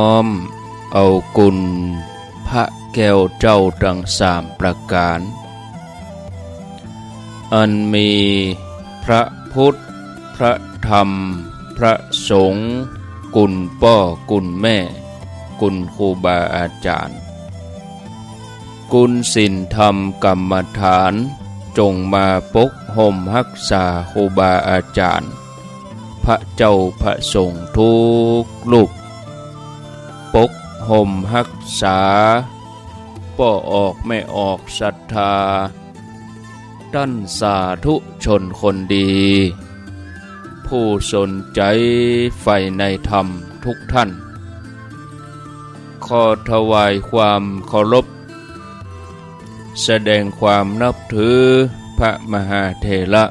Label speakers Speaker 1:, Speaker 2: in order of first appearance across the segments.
Speaker 1: น้อมเอากุลพระแก้วเจ้าทั้งสามประการอันมีพระพุทธพระธรรมพระสงฆ์กุลพ่อกุลแม่กุลครูบาอาจารย์กุลศีลธรรมกรรมฐานจงมาปกห่มรักษาครูบาอาจารย์พระเจ้าพระสงฆ์ทุกลูกปกห่มรักษาป้อออกไม่ออกศรัทธาท่านสาธุชนคนดี ผู้สนใจใฝ่ในธรรมทุกท่านขอถวายความเคารพแสดงความนับถือพระมหาเถระ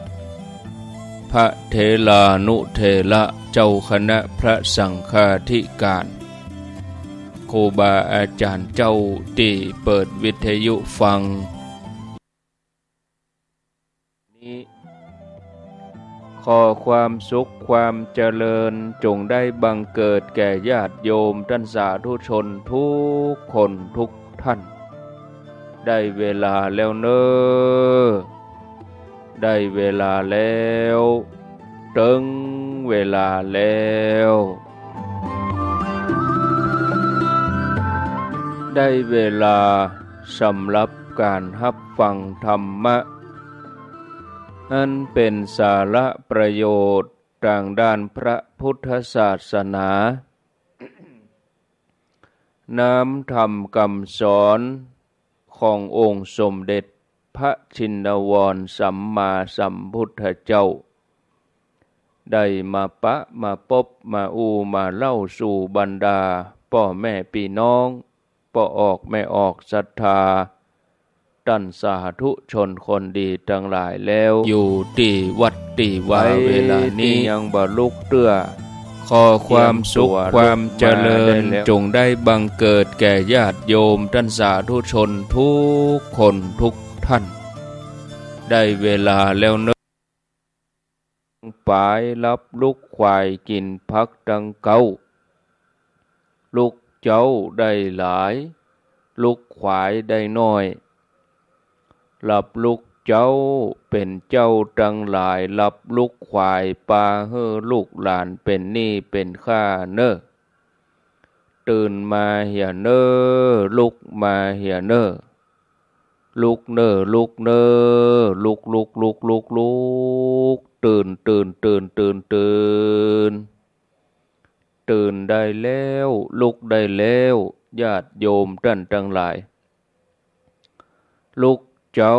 Speaker 1: พระเถรานุเถระเจ้าคณะพระสังฆาธิการครูบาอาจารย์เจ้าที่เปิดวิทยุฟังนี้ขอความสุขความเจริญจงได้บังเกิดแก่ญาติโยมท่านสาธุชนทุกคนทุกท่านได้เวลาแล้วเนอได้เวลาแล้วถึงเวลาแล้วได้เวลาสำหรับการรับฟังธรรมะอันเป็นสาระประโยชน์ทางด้านพระพุทธศาสนาน้อมธรรมคำสอนขององค์สมเด็จพระชินวรสัมมาสัมพุทธเจ้าได้มาปะมาพบมามาเล่าสู่บรรดาพ่อแม่พี่น้องพ่อออกไม่ออกศรัทธาท่านสาธุชนคนดีทั้งหลายแล้วอยู่ที่วัดที่ไว้เวลานี้ยังบ่ลุกเตื้อขอความสุขความเจริญจงได้บังเกิดแก่ญาติโยมท่านสาธุชนทุกคนทุกท่านได้เวลาแล้วเนอะปายรับลูกควายกินพักดังเก่าลูกเจ้าได้หลายลูกควายได้น้อยหลับลูกเจ้าเป็นเจ้าทั้งหลายหลับลูกควายปาเฮ่อลูกหลานเป็นหนี้เป็นข้าเนอตื่นมาเหี่ยเนอลุกมาเหี่ยเนอลุกเนอลุกเนอลุกลุกลุกลุกลุกตื่นตื่นตื่นตื่นตื่นตื่นได้แล้วลุกได้แล้วญาติโยมท่านทั้งหลายลุกเจ้า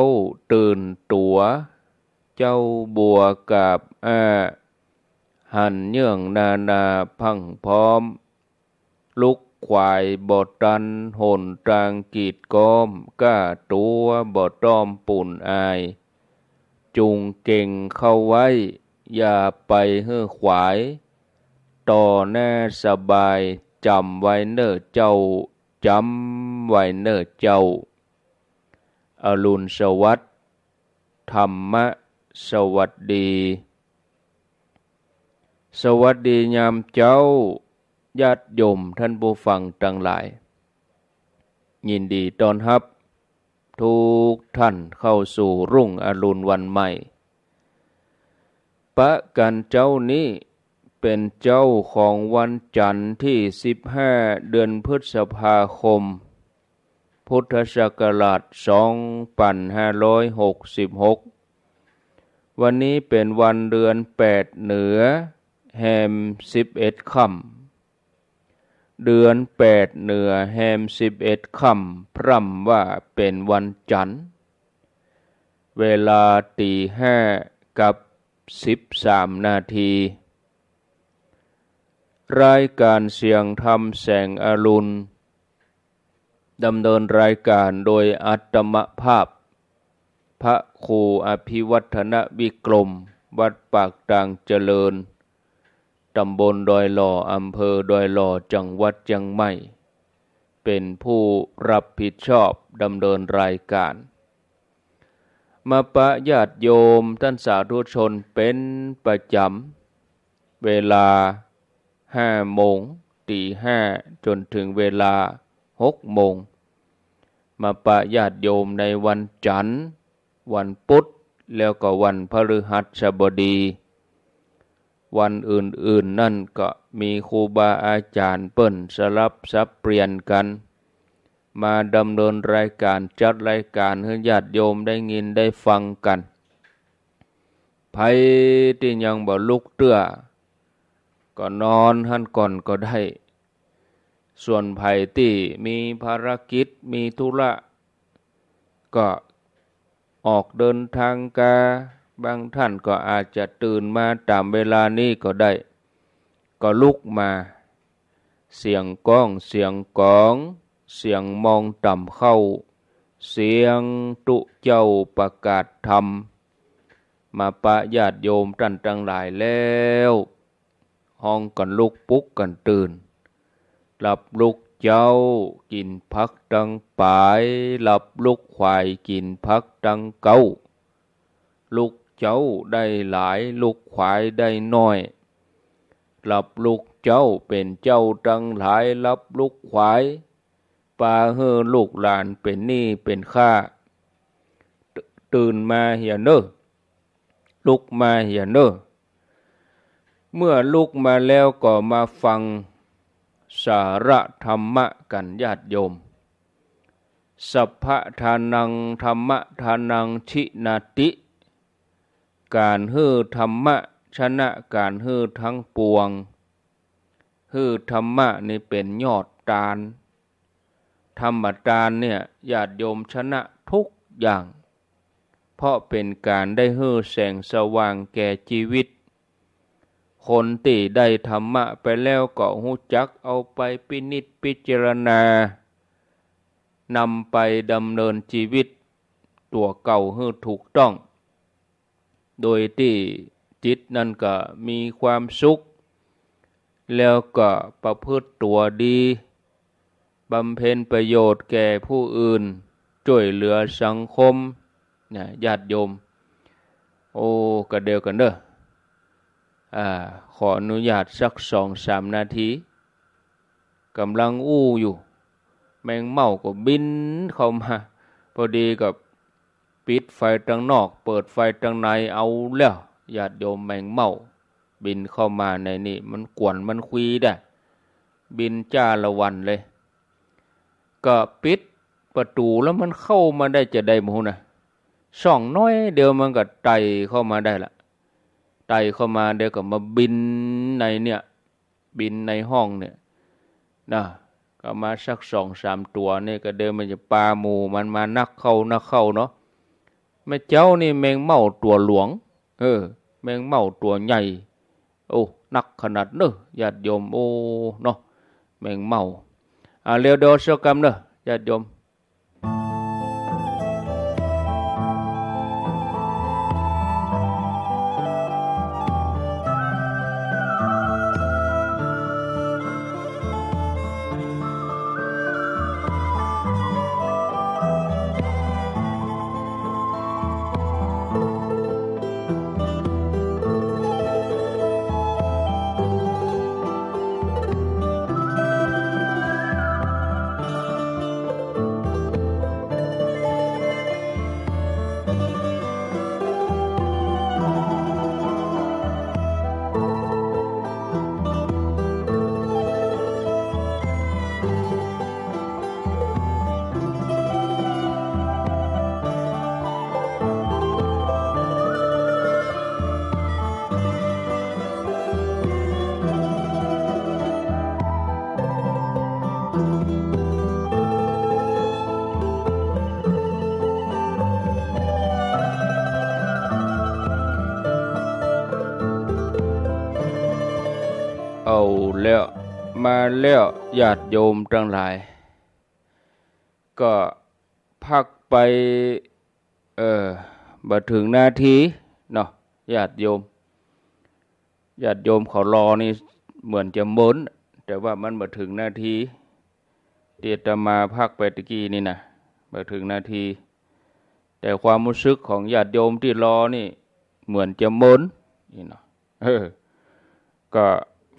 Speaker 1: ตื่นตัวเจ้าบัวกาบหันเยื่องนาพังพร้อมลุกควายบ่ตันหนตรางกีดก้อมก้าตัวบ่ต้อมปุ่นอายจุงเก่งเข้าไว้อย่าไปเฮือขวายต่อหน้าสบายจำไว้เน้อเจ้าจำไว้เน้อเจ้าอรุณสวัสดิ์ธรรมะสวัสดีสวัสดียามเจ้าญาติโยมท่านผู้ฟังทั้งหลายยินดีต้อนรับทุกท่านเข้าสู่รุ่งอรุณวันใหม่ปะกันเจ้านี้เป็นเจ้าของวันจันทร์ที่15เดือนพฤษภาคมพุทธศักราช2566วันนี้เป็นวันเดือน8เหนือแฮม11ค่ำเดือน8เหนือแฮม11ค่ำพร่ำว่าเป็นวันจันทร์เวลาตี5กับ13นาทีรายการเสียงธรรมแสงอรุณดำเนินรายการโดยอัตมภาพพระครูอภิวัฒนวิกรมวัดปากตางเจริญตำบลดอยหล่ออำเภอดอยหล่อจังหวัดเชียงใหม่เป็นผู้รับผิดชอบดำเนินรายการมาปะญาติโยมท่านสาธุชนเป็นประจำเวลา5 โมง ตี 5จนถึงเวลา6 โมงมาปะญาติโยมในวันจันทร์วันพุธแล้วก็วันพฤหัสบดีวันอื่นๆนั่นก็มีครูบาอาจารย์เปิ้นสลับสับเปลี่ยนกันมาดำเนินรายการจัดรายการให้ญาติโยมได้ยินได้ฟังกันไผที่ยังบ่ลุกเตื้อก็นอนหันก่อนก็ได้ส่วนไผที่มีภารกิจมีธุระก็ออกเดินทางกาบางท่านก็อาจจะตื่นมาตามเวลานี้ก็ได้ก็ลุกมาเสียงก้องเสียงกองเสียงมองต่ำเข้าเสียงตุเจ้าประกาศธรรมมาปะญาติโยมท่านทั้งหลายแล้วห้องกันลุกปุ๊กกันตื่นหลับลุกเจ้ากินพักดังปายหลับลุกควายกินพักดังเก้าลุกเจ้าได้หลายลุกควายได้น้อยหลับลุกเจ้าเป็นเจ้าทั้งหลายหลับลุกควายปาเฮอลูกหลานเป็นหนี้เป็นข้าตื่นมาเหียเนอลุกมาเหียเนอเมื่อลุกมาแล้วก็มาฟังสาระธรรมะกันญาติโยมสัพพะทานังธรรมะทานังชินาติการฮื้อธรรมะชนะการฮื้อทั้งปวงฮื้อธรรมะนี่เป็นยอดตาลธรรมตาลเนี่ยญาติโยมชนะทุกอย่างเพราะเป็นการได้ฮื้อแสงสว่างแก่ชีวิตคนที่ได้ธรรมะไปแล้วก็หูจักเอาไปพินิจพิจารณานำไปดำเนินชีวิตตัวเก่าให้ถูกต้องโดยที่จิตนั่นก็มีความสุขแล้วก็ประพฤติตัวดีบำเพ็ญประโยชน์แก่ผู้อื่นช่วยเหลือสังคมเนี่ยญาติโยมโอ้ก็เดียวกันเด้อขออนุญาตสัก2-3 นาทีกำลังอู้อยู่แมงเม่าก็บินเข้ามาพอดีกับปิดไฟทางนอกเปิดไฟทางในเอาแล้วญาติโยมแมงเม่าบินเข้ามาในนี่มันกวนมันคุยได้บินจ้าละวันเลยก็ปิดประตูแล้วมันเข้ามาได้จะได้หมู่นะช่องน้อยเดียวมันก็ไต่เข้ามาได้ละไต่เข้ามาเดี๋ยวก็มาบินในเนี่ยบินในห้องเนี่ยนะก็มาสัก2-3 ตัวนี่ก็เดินมันจะปลาหมูมันมานักเข้าเนาะแม่เจ้านี่แมงเม่าตัวหลวงแมงเม่าตัวใหญ่โอ้นักขนาดเนอะญาติโยมโอ้เนาะแมงเม่าเร็วเดี๋ยวสักคำเนอะญาติโยมเอาแล้วมาแล้วญาติโยมทั้งหลายก็พักไปบ่ถึงนาทีเนาะญาติโยมเขารอนี่เหมือนจะม้นแต่ว่ามันบ่ถึงนาทีเดี๋ยวจะมาพักไปตะกี้นี่นะบ่ถึงนาทีแต่ความรู้สึกของญาติโยมที่รอนี่เหมือนจะม้นนี่เนาะก็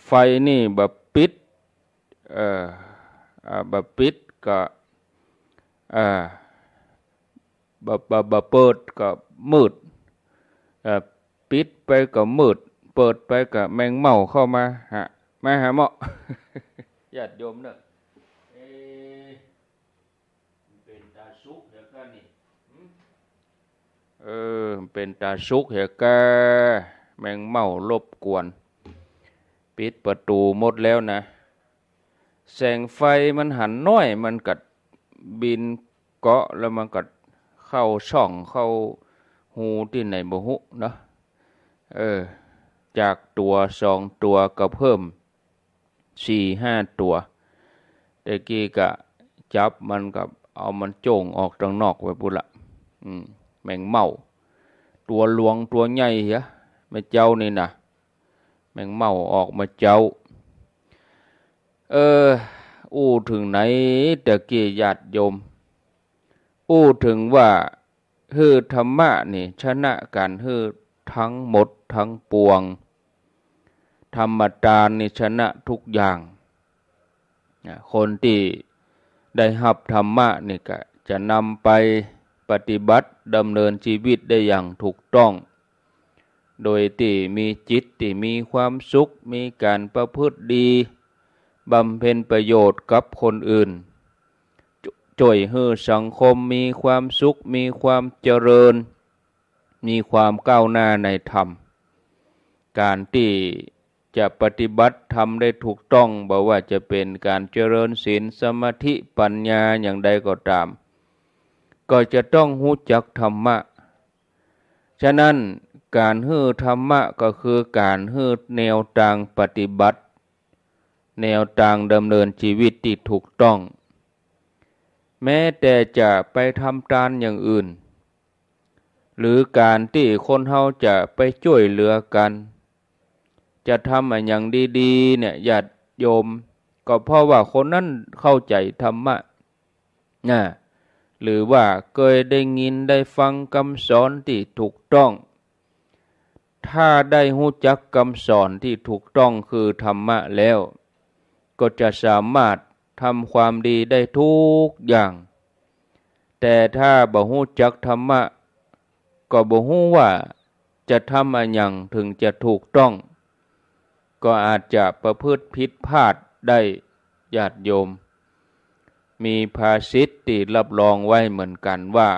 Speaker 1: ไฟนี่แบบปิด เออบะปิดก็บะเปิดก็มืดปิดไปก็มืดเปิดไปก็แมงเม่าเข้ามาหาเหมาะ ญาติโยมเนอะเป็นตาสุกเหรอกันนี่เป็นตาสุกเหรอกะแมงเม่ารบกวนปิดประตูหมดแล้วนะแสงไฟมันหันน้อยมันกัดบินเกาะแล้วมันกัดเข้าช่องเข้าหูที่ไหนบ่ฮู้เนาะจากตัว2 ตัวก็เพิ่ม4-5 ตัวแต่กี้ก็จับมันกับเอามันโจ่งออกทางนอกไว้พุ่นละแมงเม่าตัวหลวงตัวใหญ่เหรอไม่เจ้านี่นะแมงเม่าออกมาเจ้าอู้ถึงไหนแต่กี้ญาติโยมอู้ถึงว่าฮือธรรมะนี่ชนะกันฮือทั้งหมดทั้งปวงธรรมทานนี่ชนะทุกอย่างคนที่ได้รับธรรมะนี่ก็จะนำไปปฏิบัติดำเนินชีวิตได้อย่างถูกต้องโดยที่มีจิตที่มีความสุขมีการประพฤติดีบำเพ็ญประโยชน์กับคนอื่นช่วยให้สังคมมีความสุขมีความเจริญมีความก้าวหน้าในธรรมการที่จะปฏิบัติธรรมได้ถูกต้องบอกว่าจะเป็นการเจริญศีลสมาธิปัญญาอย่างใดก็ตามก็จะต้องรู้จักธรรมะฉะนั้นการฮื้อธรรมะก็คือการฮื้อแนวทางปฏิบัติแนวทางดำเนินชีวิตที่ถูกต้องแม้แต่จะไปทำทานอย่างอื่นหรือการที่คนเฮาจะไปช่วยเหลือกันจะทำอย่างดีๆเนี่ยญาติโยมก็เพราะว่าคนนั้นเข้าใจธรรมะหรือว่าเคยได้ยินได้ฟังคำสอนที่ถูกต้องถ้าได้รู้จักคำสอนที่ถูกต้องคือธรรมะแล้วก็จะสามารถทำความดีได้ทุกอย่างแต่ถ้าบ่รู้จักธรรมะก็บ่รู้ว่าจะทำอย่างถึงจะถูกต้องก็อาจจะประพฤติผิดพลาดได้ญาติโยมมีภาษิตที่รับรองไว้เหมือนกันว่า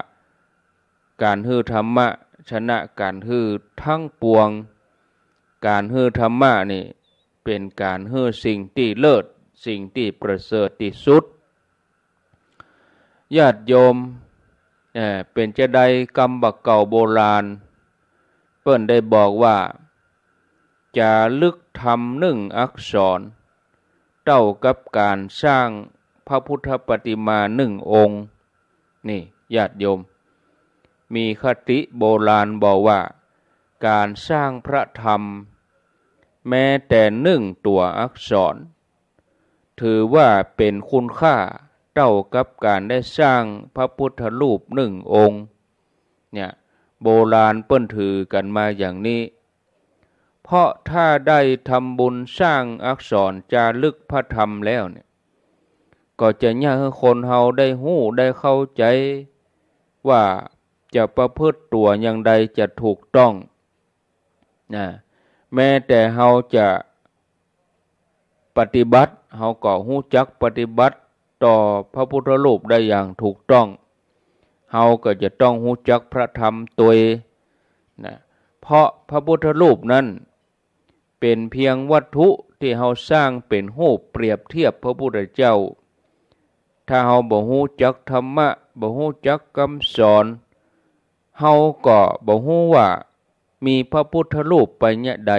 Speaker 1: การฮื้อธรรมะชนะการฮื้อทั้งปวงการฮื้อธรรมะนี่เป็นการฮื้อสิ่งที่เลิศสิ่งที่ประเสริฐที่สุดญาติโยมเป็นจะได้กรรมบักเก่าโบราณเปิ้นได้บอกว่าจารึกธรรม1 อักษรเท่ากับการสร้างพระพุทธปฏิมา1 องค์นี่ญาติโยมมีคติโบราณบอกว่าการสร้างพระธรรมแม้แต่1 ตัวอักษรถือว่าเป็นคุณค่าเท่ากับการได้สร้างพระพุทธรูป1 องค์เนี่ยโบราณเปิ้นถือกันมาอย่างนี้เพราะถ้าได้ทำบุญสร้างอักษรจารึกพระธรรมแล้วเนี่ยก็จะอยากให้คนเฮาได้ฮู้ได้เข้าใจว่าจะประพฤติตัวอย่างใดจะถูกต้องแม้แต่เฮาจะปฏิบัติเฮาก็ฮู้จักปฏิบัติต่อพระพุทธรูปได้อย่างถูกต้องเฮาก็จะต้องฮู้จักพระธรรมตัวเพราะพระพุทธรูปนั้นเป็นเพียงวัตถุที่เฮาสร้างเป็นรูปเปรียบเทียบพระพุทธเจ้าถ้าเฮาบ่ฮู้จักธรรมะบ่ฮู้จักคำสอนเฮาก็บ่ฮู้ว่ามีพระพุทธรูปไปเนี่ยใด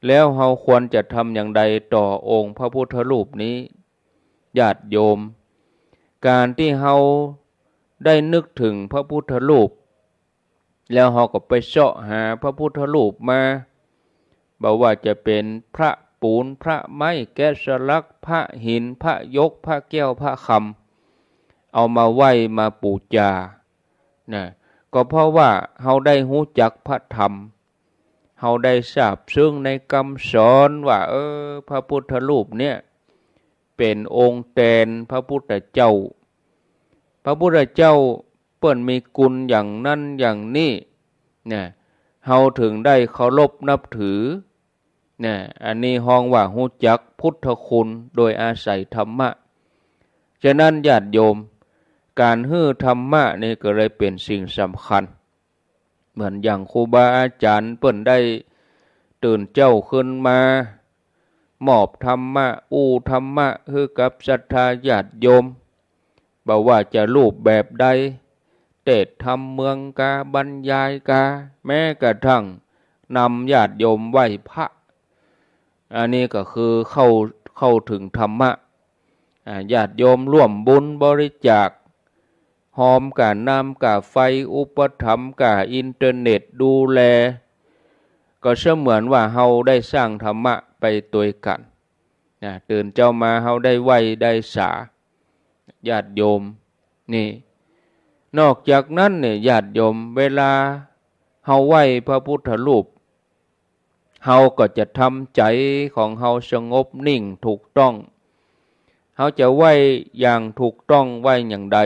Speaker 1: แล้วเฮาควรจะทำอย่างใดต่อองค์พระพุทธรูปนี้ญาติโยมการที่เฮาได้นึกถึงพระพุทธรูปแล้วเฮาก็ไปเสาะหาพระพุทธรูปมาบอกว่าจะเป็นพระปูนพระไม้แกะสลักพระหินพระยกพระแก้วพระคำเอามาไหว้มาบูชาก็เพราะว่าเฮาได้รู้จักพระธรรม เฮาได้ทราบซึ่งในคำสอนว่าพระพุทธรูปเนี่ยเป็นองค์แทนพระพุทธเจ้าพระพุทธเจ้าเปิ้นมีกุลอย่างนั้นอย่างนี้เนี่ยเฮาถึงได้เคารพนับถือเนี่ยอันนี้ห้องว่าฮู้จักพุทธคุณโดยอาศัยธรรมะฉะนั้นญาติโยมการฮื้อธรรมะนี่ก็เลยเป็นสิ่งสำคัญเหมือนอย่างครูบาอาจารย์เปิ้นได้ตื่นเจ้าขึ้นมามอบธรรมะธรรมะให้กับศรัทธาญาติโยมบ่ว่าจะรูปแบบใดเทศน์ธรรมเมืองกาบรรยายกาแม้กระทั่งนำญาติโยมไหว้พระอันนี้ก็คือเข้าถึงธรรมะญาติโยมร่วมบุญบริจาคหอมกะน้ำกะไฟอุปถัมภ์กะอินเทอร์เน็ตดูแลก็เสมือนว่าเฮาได้สร้างธรรมะไปตัวกันตื่นเจ้ามาเฮาได้ไหวได้สาญาติโยมนี่นอกจากนั้นเนี่ยญาติโยมเวลาเฮาไหวพระพุทธรูปเฮาก็จะทำใจของเฮาสงบนิ่งถูกต้องเฮาจะไหวอย่างถูกต้องไหวอย่างใด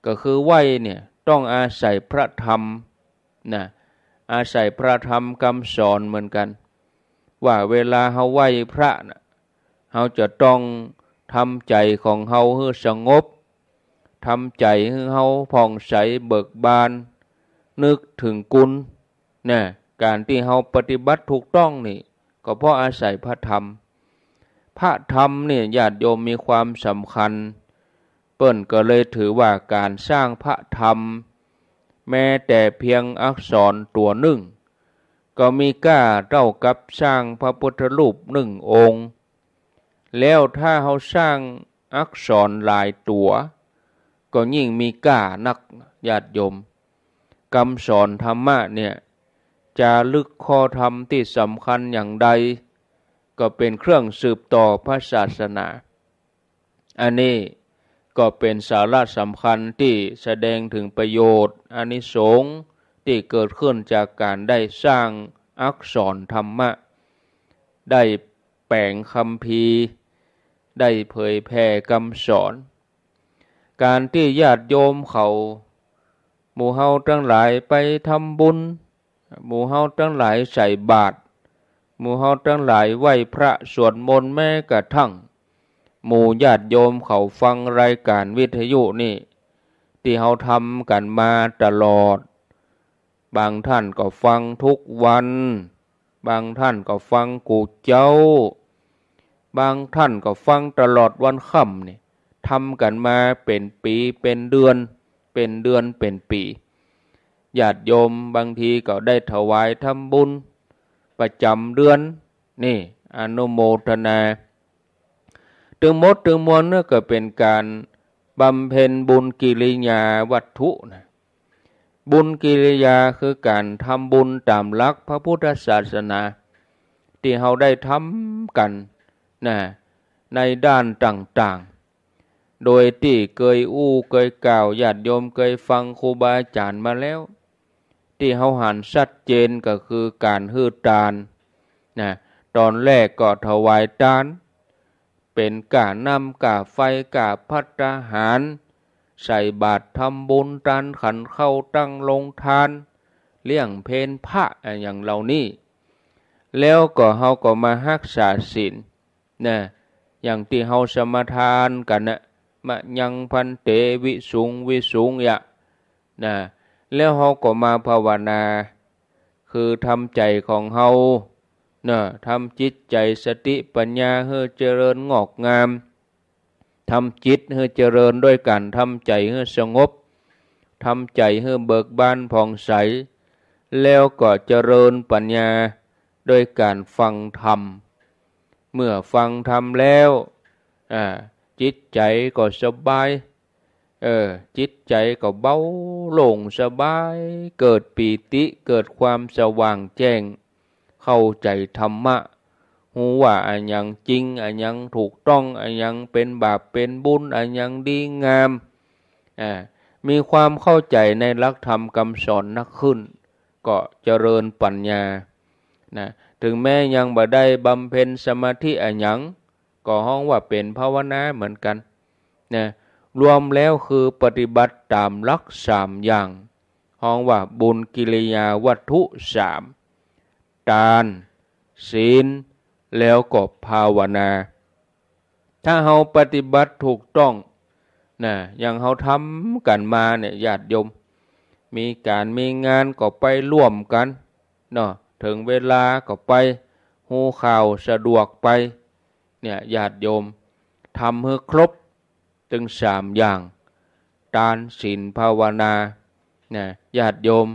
Speaker 1: ก็คือไหวเนี่ยต้องอาศัยพระธรรมอาศัยพระธรรมคำสอนเหมือนกันว่าเวลาเฮาไหวพระเฮาจะต้องทำใจของเฮาให้สงบทำใจให้เฮาผ่องใสเบิกบานนึกถึงกุลการที่เฮาปฏิบัติถูกต้องนี่ก็เพราะอาศัยพระธรรมพระธรรมเนี่ยญาติโยมมีความสำคัญเปิ้นก็เลยถือว่าการสร้างพระธรรมแม้แต่เพียงอักษรตัวหนึ่งก็มีค่าเท่ากับสร้างพระพุทธรูปหนึ่งองค์แล้วถ้าเฮาสร้างอักษรหลายตัวก็ยิ่งมีค่านักญาติโยมคำสอนธรรมะเนี่ยจารึกข้อธรรมที่สำคัญอย่างใดก็เป็นเครื่องสืบต่อพระศาสนาอันนี้ก็เป็นสาระสำคัญที่แสดงถึงประโยชน์อานิสงส์ที่เกิดขึ้นจากการได้สร้างอักษรธรรมะได้แปลงคัมภีร์ได้เผยแผ่คำสอนการที่ญาติโยมเขาหมู่เฮาทั้งหลายไปทำบุญหมู่เฮาทั้งหลายใส่บาตรหมู่เฮาทั้งหลายไหว้พระสวดมนต์แม้กระทั่งหมู่ญาติโยมเขาฟังรายการวิทยุนี่ที่เฮาทำกันมาตลอดบางท่านก็ฟังทุกวันบางท่านก็ฟังกูเจ้าบางท่านก็ฟังตลอดวันค่ำนี่ทำกันมาเป็นปีเป็นเดือนเป็นปีญาติโยมบางทีก็ได้ถวายทำบุญประจำเดือนนี่อนุโมทนาถึงหมดถึงมวลเนี่ยก็เป็นการบำเพ็ญบุญกิริยาวัตถุบุญกิริยาคือการทำบุญตามหลักพระพุทธศาสนาที่เราได้ทำกันในด้านต่างๆโดยที่เคยเคยกล่าวญาติโยมเคยฟังครูบาอาจารย์มาแล้วที่เราหันชัดเจนก็คือการฮื้อทานตอนแรกก็ถวายทานเป็นกะนำกะไฟกะภัตตาหารใส่บาตรทำบุญทานขันเข้าตั้งลงทานเลี้ยงเพลพระอย่างเหล่านี้แล้วก็เฮาก็มารักษาศีลอย่างที่เฮาสมาทานกันมะยังพันเตวิสุงยะแล้วเฮาก็มาภาวนาคือทำใจของเฮาทำจิตใจสติปัญญาให้เจริญงอกงามทำจิตให้เจริญด้วยการทำใจให้สงบทำใจให้เบิกบานผ่องใสแล้วก็เจริญปัญญาด้วยการฟังธรรมเมื่อฟังธรรมแล้วจิตใจก็สบายจิตใจก็เบาโล่งสบายเกิดปีติเกิดความสว่างแจ้งเข้าใจธรรมะหูว่าอันยังจริงอันยังถูกต้องอันยังเป็นบาปเป็นบุญอันยังดีงามมีความเข้าใจในหลักธรรมคำสอนนักขึ้นก็เจริญปัญญา นะถึงแม้ยังบ่ได้บำเพ็ญสมาธิอะหยังก็ห้องว่าเป็นภาวนาเหมือนกันนะรวมแล้วคือปฏิบัติตามหลัก3อย่างห้องว่าบุญกิริยาวัตถุ3ทานศีลแล้วก็ภาวนาถ้าเฮาปฏิบัติถูกต้องนะอย่างเฮาทำกันมาเนี่ยญาติโยมมีการมีงานก็ไปร่วมกันเนาะถึงเวลาก็ไปฮู้ข่าวสะดวกไปเนี่ยญาติโยมทำให้ครบถึง3อย่างทานศีลภาวนาเนี่ยญาติโยม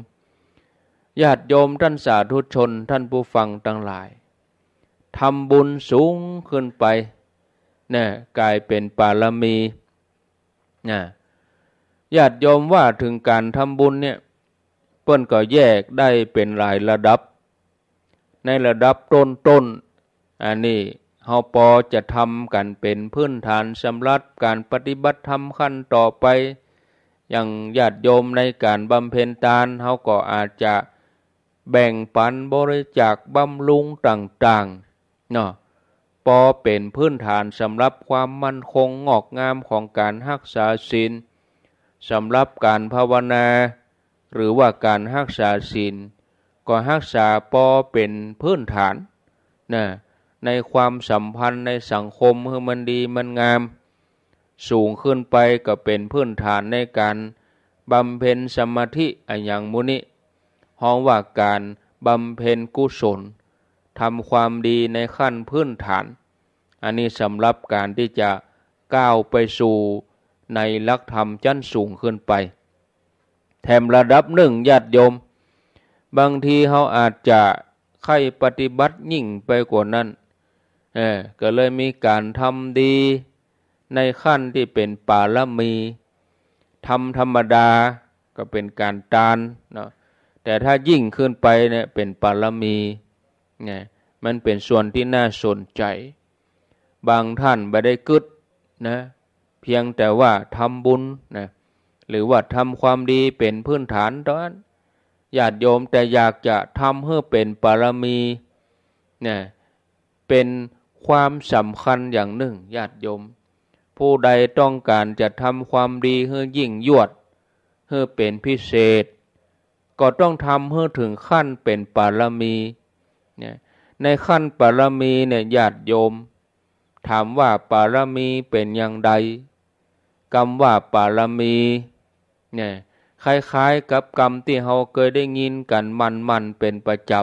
Speaker 1: ท่านสาธุชนท่านผู้ฟังทั้งหลายทำบุญสูงขึ้นไปเนี่ยกลายเป็นบารมีนะญาติโยมว่าถึงการทำบุญเนี่ยเปิ้นก็แยกได้เป็นหลายระดับในระดับต้นอันนี้เฮาพอจะทำกันเป็นพื้นฐานสำหรับการปฏิบัติธรรมขั้นต่อไปอย่างญาติโยมในการบำเพ็ญทานเฮาก็อาจจะแบ่งปันบริจาคบำรุงต่างๆเนาะพอเป็นพื้นฐานสำหรับความมั่นคงงอกงามของการรักษาศีลสำหรับการภาวนาหรือว่าการรักษาศีลก็รักษาพอเป็นพื้นฐานนะในความสัมพันธ์ในสังคมให้มันดีมันงามสูงขึ้นไปก็เป็นพื้นฐานในการบำเพ็ญสมาธิอย่างมุนี้ห้องว่าการบำเพ็ญกุศลทำความดีในขั้นพื้นฐานอันนี้สำหรับการที่จะก้าวไปสู่ในหลักธรรมชั้นสูงขึ้นไปแถมระดับญาติโยมบางทีเขาอาจจะใครปฏิบัติยิ่งไปกว่านั้นก็เลยมีการทำดีในขั้นที่เป็นปารมีทำธรรมดาก็เป็นการทานเนาะแต่ถ้ายิ่งขึ้นไปเนี่ยเป็นปารมีเนี่ยมันเป็นส่วนที่น่าสนใจบางท่านไม่ได้กึศนะเพียงแต่ว่าทำบุญนะหรือว่าทำความดีเป็นพื้นฐานตอนญาติโยมแต่อยากจะทำให้เป็นปารมีเนี่ยเป็นความสำคัญอย่างหนึ่งญาติโยมผู้ใดต้องการจะทำความดีให้ยิ่งยวดให้เป็นพิเศษก็ต้องทำให้ถึงขั้นเป็นปารมีเนี่ยในขั้นปารมีเนี่ยญาติโยมถามว่าปารมีเป็นอย่างใดคำว่าปารมีเนี่ยคล้ายๆกับคำที่เราเคยได้ยินกันมันเป็นประจ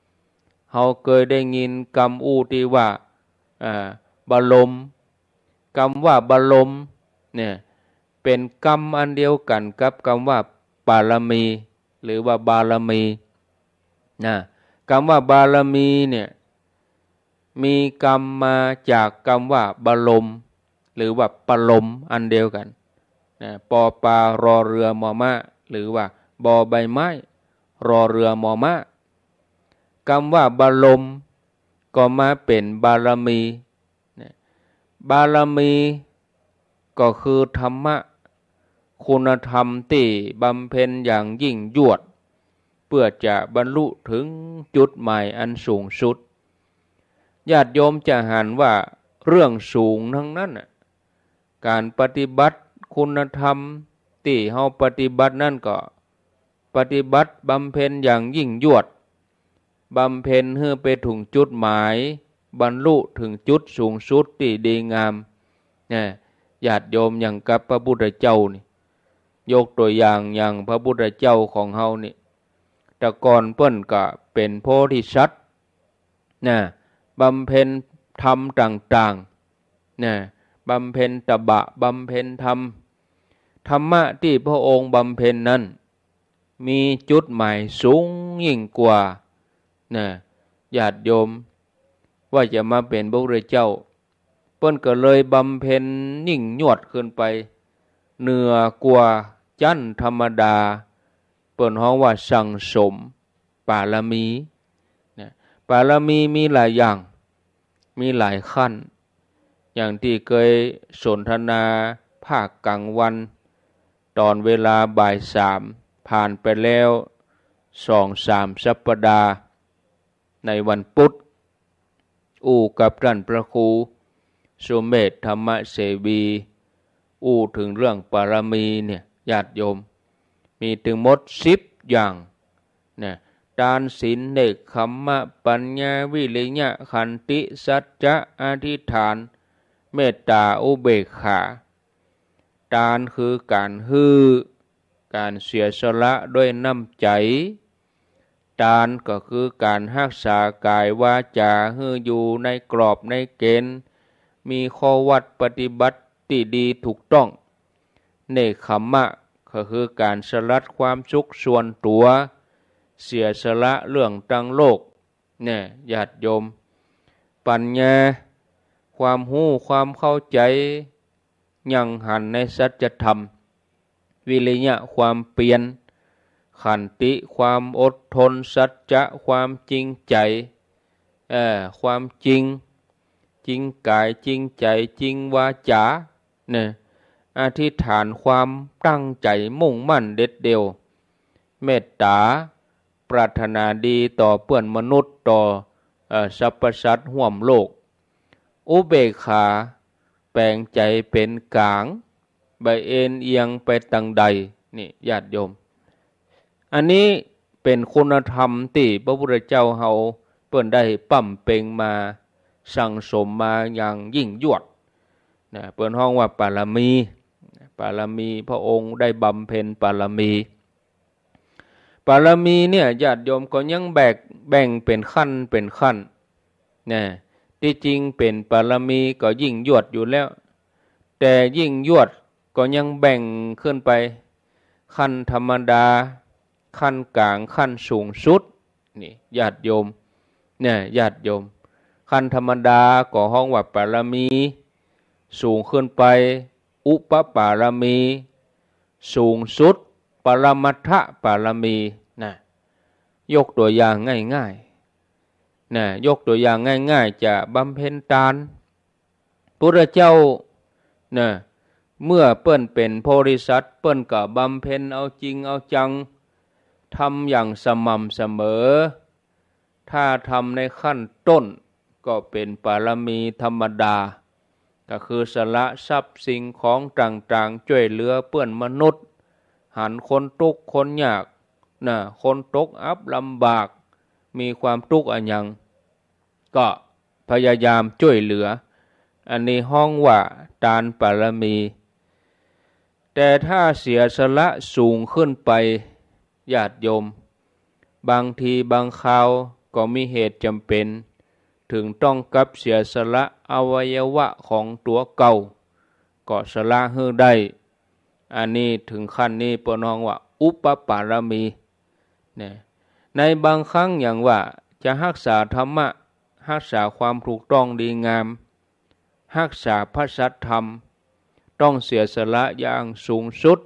Speaker 1: ำเราเคยได้ยินคำอู้ที่ว่าบรมคำว่าบรมเนี่ยเป็นคำอันเดียวกันกับคำว่าปารมีหรือว่าบารมีนะคำว่าบารมีเนี่ยมีคำมาจากคำว่าบรมหรือว่าปรมอันเดียวกันนะปอปลารอเรือมอม้าหรือว่าบอใบไม้รอเรือมอม้าคำว่าบรมก็มาเป็นบารมีบารมีก็คือธรรมะคุณธรรมที่บำเพ็ญอย่างยิ่งยวดเพื่อจะบรรลุถึงจุดหมายอันสูงสุดญาติโยมจะเห็นว่าเรื่องสูงทั้งนั้นการปฏิบัติคุณธรรมที่เฮาปฏิบัตินั่นก็ปฏิบัติบำเพ็ญอย่างยิ่งยวดบำเพ็ญเพื่อไปถึงจุดหมายบรรลุถึงจุดสูงสุดที่ดีงามเนี่ยญาติโยมอย่างกับพระพุทธเจ้านี่ยกตัวอย่างพระพุทธเจ้าของเฮานี่แต่ก่อนเปิ้นก็เป็นโพธิสัตว์นะบำเพ็ญธรรมต่างๆนะบำเพ็ญตบะบำเพ็ญธรรมะที่พระองค์บำเพ็ญนั้นมีจุดหมายสูงยิ่งกว่านะญาติโยมว่าจะมาเป็นพระพุทธเจ้าเปิ้นก็เลยบำเพ็ญยิ่งยวดขึ้นไปเหนือกว่าชั้นธรรมดาเปิ้นฮ้องว่าสั่งสมปารมีนะปารมีมีหลายอย่างมีหลายขั้นอย่างที่เคยสนทนาภาคกลางวันตอนเวลาบ่าย3ผ่านไปแล้ว2-3 สัปดาห์ ในวันพุธกับท่านพระครูสุเมธธรรมเสวีถึงเรื่องปารมีเนี่ยญาติโยมมีถึงหมด10อย่างนะทานศีลเนกขัมมะปัญญาวิริยะขันติสัจจะอธิษฐานเมตตาอุเบกขาทานคือการการเสียสละด้วยน้ำใจทานก็คือการรักษากายวาจาให้อยู่ในกรอบในเกณฑ์มีข้อวัดปฏิบัติที่ดีถูกต้องเนกขัมมะก็คือการสลัดความสุขส่วนตัวเสียสละเรื่องตั้งโลกเนี่ยญาติโยมปัญญาความรู้ความเข้าใจยังหันในสัจธรรมวิริยะความเปลี่ยนขันติความอดทนสัจจะความจริงใจความจริงกายจริงใจจริงวาจาเนี่ยอธิษฐานความตั้งใจมุ่งมั่นเด็ดเดี่ยวเมตตาปรารถนาดีต่อเพื่อนมนุษย์ต่อสรรพสัตว์ร่วมโลกอุเบกขาแปลงใจเป็นกลางใบเอ็นเอียงไปทางใดนี่ญาติโยมอันนี้เป็นคุณธรรมที่พระพุทธเจ้าเฮาเปิ้นได้ปั้มเป่งมาสั่งสมมาอย่างยิ่งยวดนะเปิ้นฮ้องว่าปารมีพระองค์ได้บำเพ็ญปารมีเนี่ยญาติโยมก็ยังแบ่งเป็นขั้นนะที่จริงเป็นปารมีก็ยิ่งยวดอยู่แล้วแต่ยิ่งยวดก็ยังแบ่งขึ้นไปขั้นธรรมดาขั้นกลางขั้นสูงสุดนี่ญาติโยมเนี่ยญาติโยมขั้นธรรมดาก็ฮ้องว่าปารมีสูงขึ้นไปอุปปารมีสูงสุดปรมัตถปารมีนะยกตัวอย่างง่ายๆนะยกตัวอย่างง่ายๆจะบำเพ็ญทานพระเจ้านะเมื่อเปิ้นเป็นโพธิสัตว์เปิ้นก็บำเพ็ญเอาจริงเอาจังทำอย่างสม่ำเสมอถ้าทำในขั้นต้นก็เป็นปารมีธรรมดาก็คือสละทรัพย์สิ่งของต่างๆช่วยเหลือเพื่อนมนุษย์หันคนทุกข์คนยากนะคนตกอับลำบากมีความทุกข์อันยังก็พยายามช่วยเหลืออันนี้ฮ้องว่าทานปารมีแต่ถ้าเสียสละสูงขึ้นไปญาติโยมบางทีบางคราวก็มีเหตุจำเป็นถึงต้องกับเสียสละอวัยวะของตัวเก่าก็สละให้ได้อันนี้ถึงขั้นนี้ปนองว่าอุปปารมีเนี่ยในบางครั้งอย่างว่าจะรักษาธรรมะรักษาความถูกต้องดีงามรักษาพระสัทธรรมต้องเสียสละอย่างสูงสุด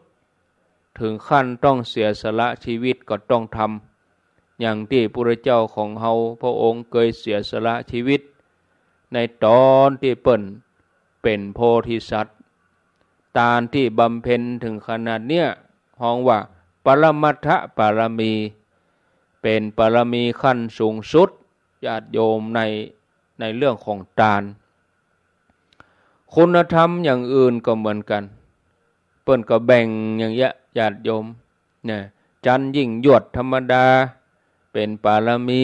Speaker 1: ถึงขั้นต้องเสียสละชีวิตก็ต้องทำอย่างที่พระเจ้าของเฮาพระองค์เคยเสียสละชีวิตในตอนที่เปิ้นเป็นโพธิสัตว์ทานที่บำเพ็ญถึงขนาดเนี้ยฮ้องว่าปรมัตถปารมีเป็นปารมีขั้นสูงสุดญาติโยมในเรื่องของทานคุณธรรมอย่างอื่นก็เหมือนกันเปิ้นก็แบ่งอย่างเงี้ยญาติโยมเนี่ยจันยิ่งยวดธรรมดาเป็นปารมี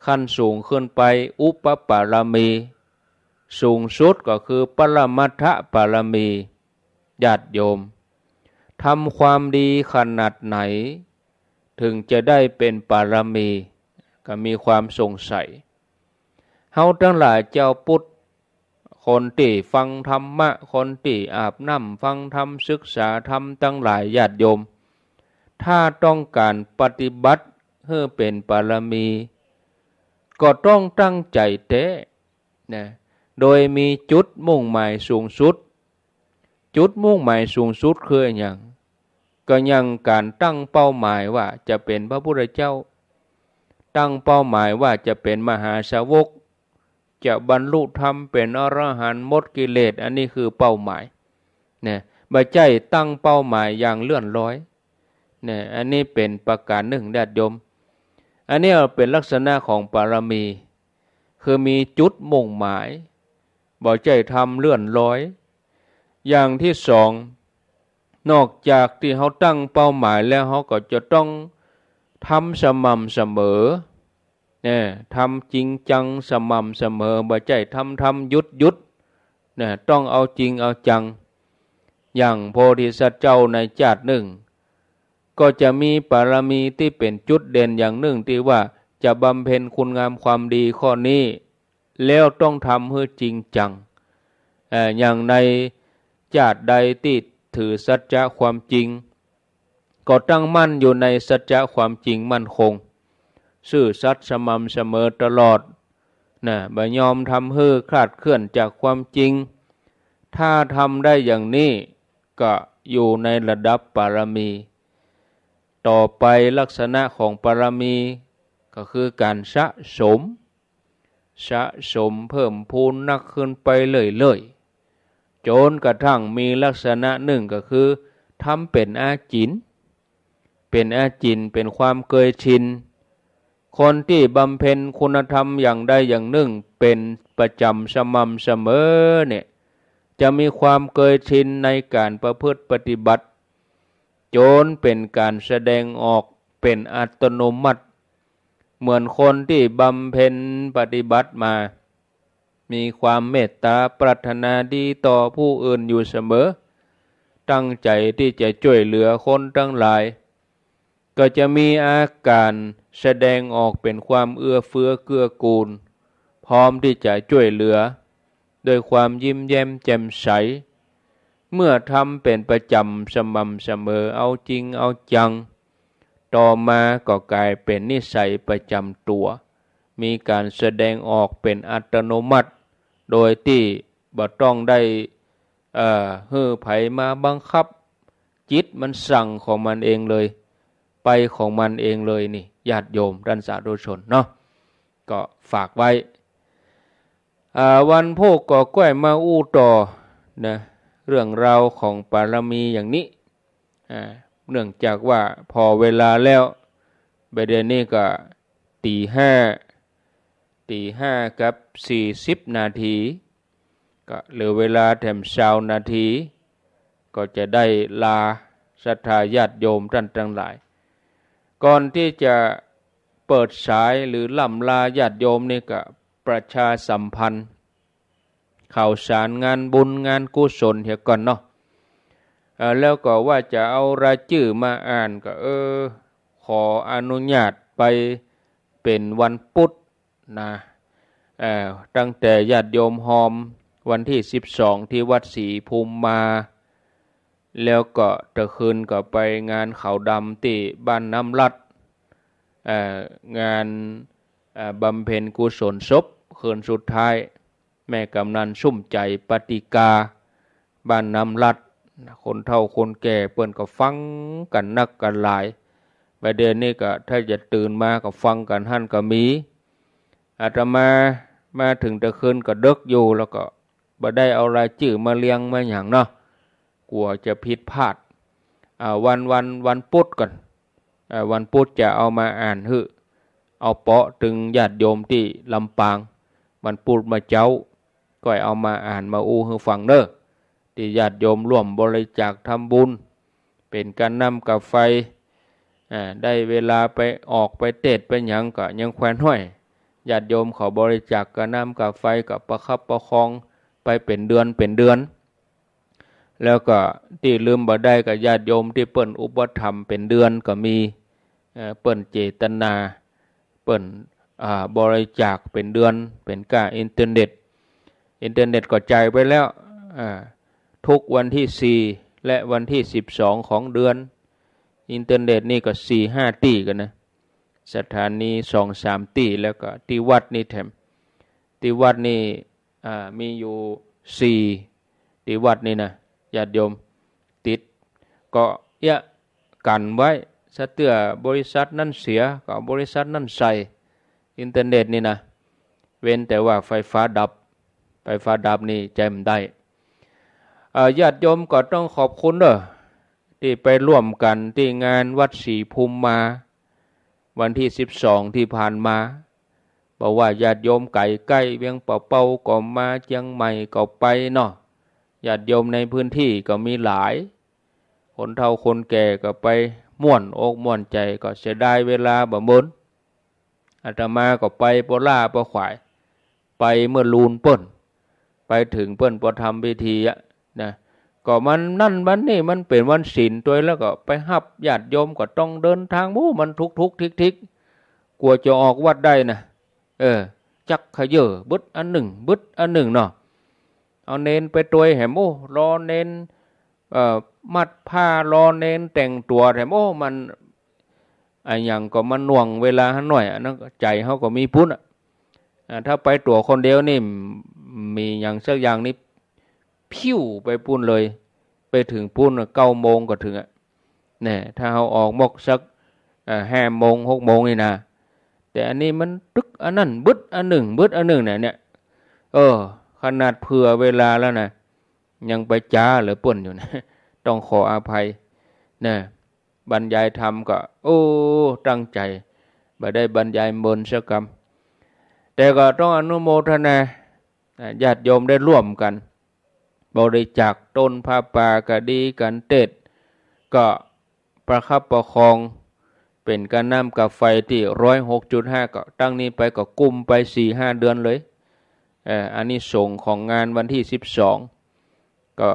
Speaker 1: ขั้นสูงขึ้นไปอุปปารมีสูงสุดก็คือปรมัตถปารมีญาติโยมทำความดีขนาดไหนถึงจะได้เป็นปารมีก็มีความสงสัยเฮาทั้งหลายเจ้าพุทธคนที่ฟังธรรมะคนที่อาบน้ำฟังธรรมศึกษาธรรมทั้งหลายญาติโยมถ้าต้องการปฏิบัติให้เป็นปารมีก็ต้องตั้งใจแท้นะโดยมีจุดมุ่งหมายสูงสุดจุดมุ่งหมายสูงสุดคืออย่างก็ยังการตั้งเป้าหมายว่าจะเป็นพระพุทธเจ้าตั้งเป้าหมายว่าจะเป็นมหาสาวกจะบรรลุธรรมเป็นอรหันต์หมดกิเลสอันนี้คือเป้าหมายเนี่ยบ่ใช่ตั้งเป้าหมายอย่างเลื่อนลอยเนี่ยอันนี้เป็นประการหนึ่งญาติโยม อันนี้เป็นลักษณะของบารมีคือมีจุดมุ่งหมายบ่ใจทำเลื่อนลอยอย่างที่สองนอกจากที่เขาตั้งเป้าหมายแล้วเขาก็จะต้องทำสม่ำเสมอเนี่ยทำจริงจังสม่ำเสมอบ่ใจทำหยุดเนี่ยต้องเอาจริงเอาจังอย่างโพธิสัตว์เจ้าในชาติหนึ่งก็จะมีบารมีที่เป็นจุดเด่นอย่างหนึ่งที่ว่าจะบำเพ็ญคุณงามความดีข้อนี้แล้วต้องทำให้จริงจังอย่างในชาติใดที่ถือสัจจะความจริงก็ตั้งมั่นอยู่ในสัจจะความจริงมั่นคงซื่อสัตย์สม่ำเสมอตลอดนะบ่ยอมทำให้คลาดเคลื่อนจากความจริงถ้าทำได้อย่างนี้ก็อยู่ในระดับบารมีต่อไปลักษณะของบารมีก็คือการสะสมเพิ่มพูนนักขึ้นไปเรื่อยๆจนกระทั่งมีลักษณะหนึ่งก็คือทำเป็นอาจินเป็นความเคยชินคนที่บำเพ็ญคุณธรรมอย่างใดอย่างหนึ่งเป็นประจำสม่ำเสมอเนี่ยจะมีความเคยชินในการประพฤติปฏิบัติจนเป็นการแสดงออกเป็นอัตโนมัติเหมือนคนที่บำเพ็ญปฏิบัติมามีความเมตตาปรารถนาดีต่อผู้อื่นอยู่เสมอตั้งใจที่จะช่วยเหลือคนทั้งหลายก็จะมีอาการแสดงออกเป็นความเอื้อเฟื้อเกื้อกูลพร้อมที่จะช่วยเหลือโดยความยิ้มแย้มแจ่มใสเมื่อทำเป็นประจำสม่ำเสมอเอาจริงเอาจังต่อมาก็กลายเป็นนิสัยประจำตัวมีการแสดงออกเป็นอัตโนมัติโดยที่บ่ต้องได้ฮื้อไผมาบังคับจิตมันสั่งของมันเองเลยไปของมันเองเลยนี่ญาติโยมท่านสาธุชนเนาะก็ฝากไว้วันพวกก่อกล้วยมาอู้ต่อนะเรื่องราวของบารมีอย่างนี้เนื่องจากว่าพอเวลาแล้วเดี๋ยวนี้ก็ตีห้ากับ40 นาทีก็เหลือเวลาแถม20 นาทีก็จะได้ลาศรัทธาญาติโยมท่านทั้งหลายก่อนที่จะเปิดสายหรือล่ำลาญาติโยมนี่ก็ประชาสัมพันธ์ข่าวสารงานบุญงานกุศลเหี่ยก่อนเนาะแล้วก็ว่าจะเอารายชื่อมาอ่านก็ขออนุญาตไปเป็นวันพุธนะตั้งแต่ญาติโยมหอมวันที่12ที่วัดศรีภูมิมาแล้วก็ตะคืนก็ไปงานเขาดำที่บ้านน้ำลัดงานบำเพ็ญกุศลศพคืนสุดท้ายแม่กำนันสุ่มใจปฏิกาบ้านน้ำลัดคนเฒ่าคนแก่เปิ้นก็ฟังกันนักกันหลายประเดี๋ยวนี้ก็ถ้าจะตื่นมาก็ฟังกันหั่นก็มีอาตมาถึงตะคืนก็ดึกอยู่แล้วก็บ่ได้เอารายชื่อมาเลี้ยงมาหยังเนาะกลัวจะผิดพลาดวันพุธก่อนวันพุธจะเอามาอ่านเอาเปาะถึงญาติโยมที่ลำปางวันพุธมาเจ้าก็เอามาอ่านมาอู้ให้ฟังเด้อที่ญาติโยมร่วมบริจาคทำบุญเป็นการนำกับไฟได้เวลาไปออกไปเทศไปหยังก็ยังแขวนห้อยญาติโยมขอบริจาคกับน้ำกับไฟกับประคับประคองไปเป็นเดือนแล้วก็ที่ลืมบ่ได้กับญาติโยมที่เปิ้นอุปถัมภ์เป็นเดือนก็มีเปิ้นเจตนาเปิ้นบริจาคเป็นเดือนเป็นค่าอินเทอร์เน็ตก็จ่ายไปแล้วทุกวันที่4และวันที่12ของเดือนอินเทอร์เน็ตนี่ก็ 4-5 ตี้กันนะสถานี 2-3 ตี้แล้วก็ที่วัดนี่แถมที่วัดนี่มีอยู่4ที่วัดนี่นะญาติโยมติดก็กันไว้ซะเตื้อบริษัทนั้นเสียก็บริษัทนั้นใส่อินเทอร์เน็ตนี่นะเว้นแต่ว่าไฟฟ้าดับนี่ใจมันได้ญาติโยมก็ต้องขอบคุณเด้อที่ไปร่วมกันที่งานวัดศรีภูมิมา วันที่12ที่ผ่านมาบอกว่าญาติโยมไก่ใกล้เวียงป่าเป้าก็มาเชียงใหม่ก็ไปเนาะญาติโยมในพื้นที่ก็มีหลายคนเฒ่าคนแก่ก็ไปม่วนอกม่วนใจก็เสียดายเวลาบ่มื้นอาตมาก็ไปปล่าปขวายไปเมื่อลูนเปิ้นไปถึงเปิ้นทำพิธีนะก็มันนั่นมันนี่มันเป็นวันศีลตัวแล้วก็ไปฮับญาติโยมก็ต้องเดินทางมันทุกทิกกลัวจะออกวัดได้นะจักขะเยอบึดอันหนึ่งบึดอันหนึ่งเนาะเอาเนนไปตัวแหมรอเนนมัดผ้ารอเนนแต่งตัวแหมมันอย่างก็มันหน่วงเวลาหน่อยนั่นใจเขาก็มีปุ้นถ้าไปตัวคนเดียวนี่มีอย่างสักอย่างนี้พิ้วไปปุ้นเลยไปถึงปุ้น9 โมงก็ถึงเนี่ยถ้าเขาออกมกสัก5 โมง6 โมงนี่นะแต่อันนี้มันตึกอันนั้นบึดอันหนึ่งบึดอันหนึ่งเนี่ยขนาดเผื่อเวลาแล้วนะยังไปจ้าหรือป่นอยู่นะต้องขออภัยนะบรรยายธรรมก็ตั้งใจบ่ได้บรรยายมนต์สักคำแต่ก็ต้องอนุโมทนาญาติโยมได้ร่วมกันบริจาคต้นผ้าป่าก็ดีกันเทศก็ประคับประคองเป็นการน้ำกับไฟที่106.5ก็ตั้งนี้ไปก็กุมไป 4-5 เดือนเลยอันนี้ส่งของงานวันที่12ก็